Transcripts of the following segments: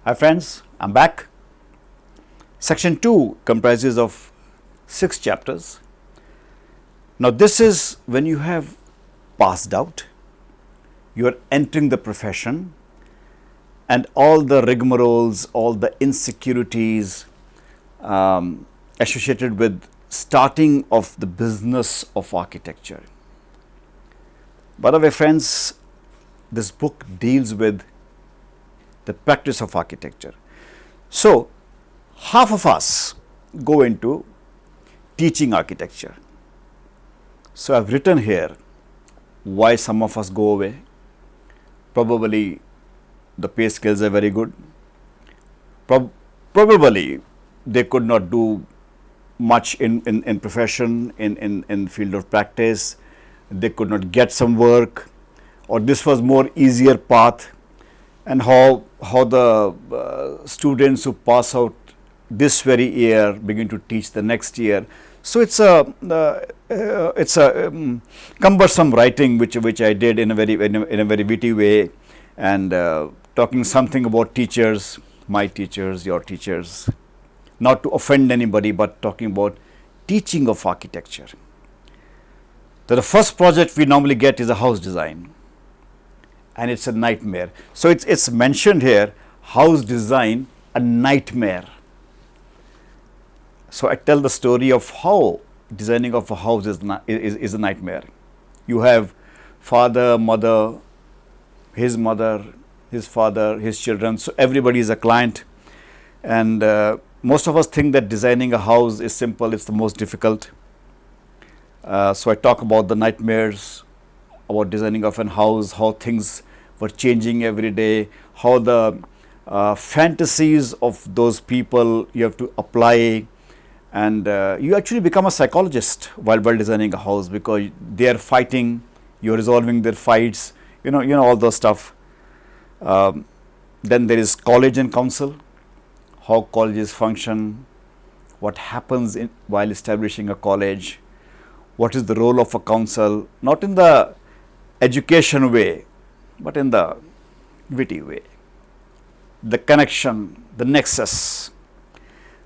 Hi friends, I'm back. Section 2 comprises of 6 chapters. Now this is when you have passed out, you are entering the profession and all the rigmaroles, all the insecurities associated with starting of the business of architecture. By the way friends, this book deals with the practice of architecture. So, half of us go into teaching architecture. So, I have written here why some of us go away. Probably the pay scales are very good. Probably they could not do much in profession, in field of practice. They could not get some work, or this was more easier path. And how the students who pass out this very year begin to teach the next year. So it's a cumbersome writing which I did in a very witty way, and talking something about teachers, my teachers, your teachers, not to offend anybody, but talking about teaching of architecture. So the first project we normally get is a house design. And it's a nightmare. So it's mentioned here, house design, a nightmare. So I tell the story of how designing of a house is a nightmare. You have father, mother, his father, his children. So everybody is a client, and most of us think that designing a house is simple. It's the most difficult. So I talk about the nightmares about designing of a house, how things were changing every day, how the fantasies of those people you have to apply, and you actually become a psychologist while designing a house, because they are fighting, you are resolving their fights, you know all those stuff. Then there is college and council, how colleges function, what happens while establishing a college, what is the role of a council, not in the education way, but in the witty way, the connection, the nexus.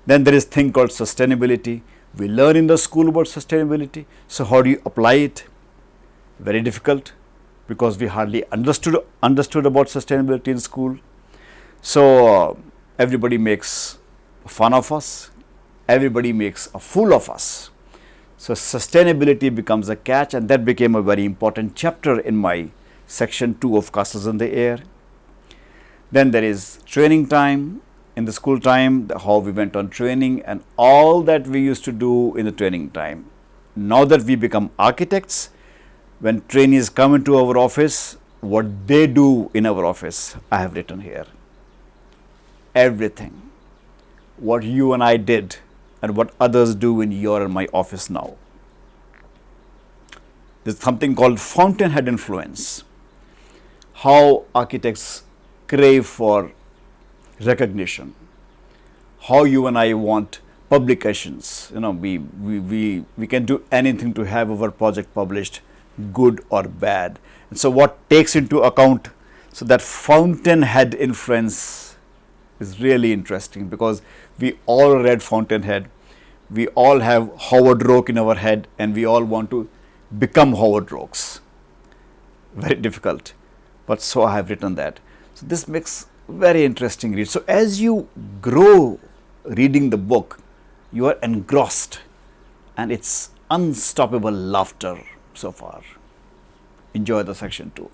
Then there is thing called sustainability. We learn in the school about sustainability. So how do you apply it? Very difficult, because we hardly understood about sustainability in school. So everybody makes fun of us, everybody makes a fool of us. So sustainability becomes a catch, and that became a very important chapter in my section 2 of Castles in the Air. Then there is training time in the school time, how we went on training and all that we used to do in the training time. Now that we become architects, when trainees come into our office, what they do in our office, I have written here. Everything. What you and I did and what others do in your and my office now. There's something called Fountainhead Influence. How architects crave for recognition. How you and I want publications. We can do anything to have our project published, good or bad. And so what takes into account, so that Fountainhead Influence is really interesting, because we all read Fountainhead. We all have Howard Rourke in our head, and we all want to become Howard Rourkes. Very difficult. But so I have written that. So this makes very interesting read. So as you grow reading the book, you are engrossed, and it's unstoppable laughter so far. Enjoy the section 2.